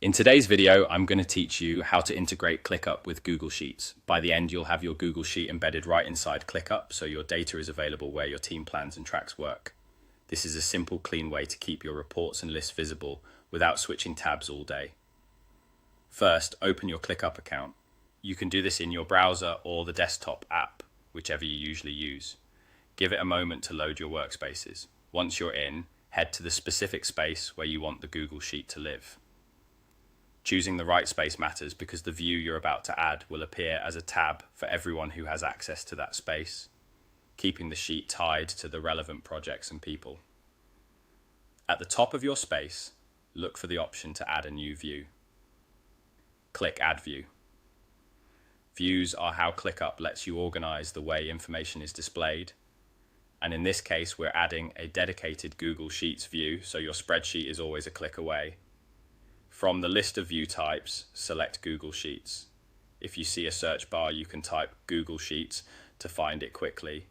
In today's video, I'm going to teach you how to integrate ClickUp with Google Sheets. By the end, you'll have your Google Sheet embedded right inside ClickUp, so your data is available where your team plans and tracks work. This is a simple, clean way to keep your reports and lists visible without switching tabs all day. First, open your ClickUp account. You can do this in your browser or the desktop app, whichever you usually use. Give it a moment to load your workspaces. Once you're in, head to the specific space where you want the Google Sheet to live. Choosing the right space matters because the view you're about to add will appear as a tab for everyone who has access to that space, keeping the sheet tied to the relevant projects and people. At the top of your space, look for the option to add a new view. Click Add View. Views are how ClickUp lets you organize the way information is displayed. And in this case, we're adding a dedicated Google Sheets view, so your spreadsheet is always a click away. From the list of view types, select Google Sheets. If you see a search bar, you can type Google Sheets to find it quickly.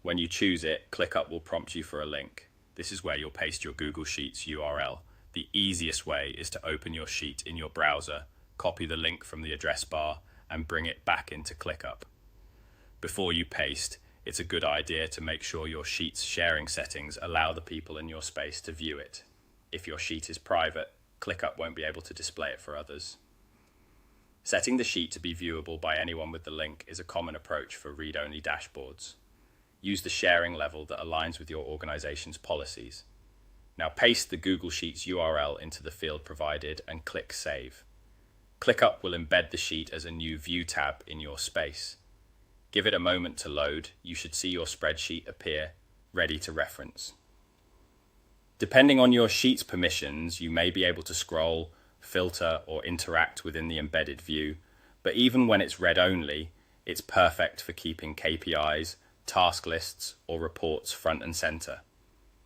When you choose it, ClickUp will prompt you for a link. This is where you'll paste your Google Sheets URL. The easiest way is to open your sheet in your browser, copy the link from the address bar, and bring it back into ClickUp. Before you paste, it's a good idea to make sure your sheet's sharing settings allow the people in your space to view it. If your sheet is private, ClickUp won't be able to display it for others. Setting the sheet to be viewable by anyone with the link is a common approach for read-only dashboards. Use the sharing level that aligns with your organization's policies. Now paste the Google Sheets URL into the field provided and click Save. ClickUp will embed the sheet as a new View tab in your space. Give it a moment to load. You should see your spreadsheet appear, ready to reference. Depending on your sheet's permissions, you may be able to scroll, filter, or interact within the embedded view, but even when it's read-only, it's perfect for keeping KPIs, task lists, or reports front and center.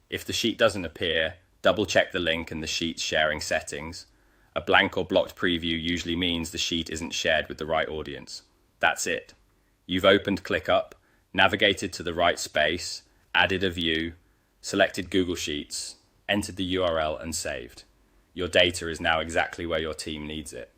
If the sheet doesn't appear, double-check the link and the sheet's sharing settings. A blank or blocked preview usually means the sheet isn't shared with the right audience. That's it. You've opened ClickUp, navigated to the right space, added a view, selected Google Sheets, entered the URL and saved. Your data is now exactly where your team needs it.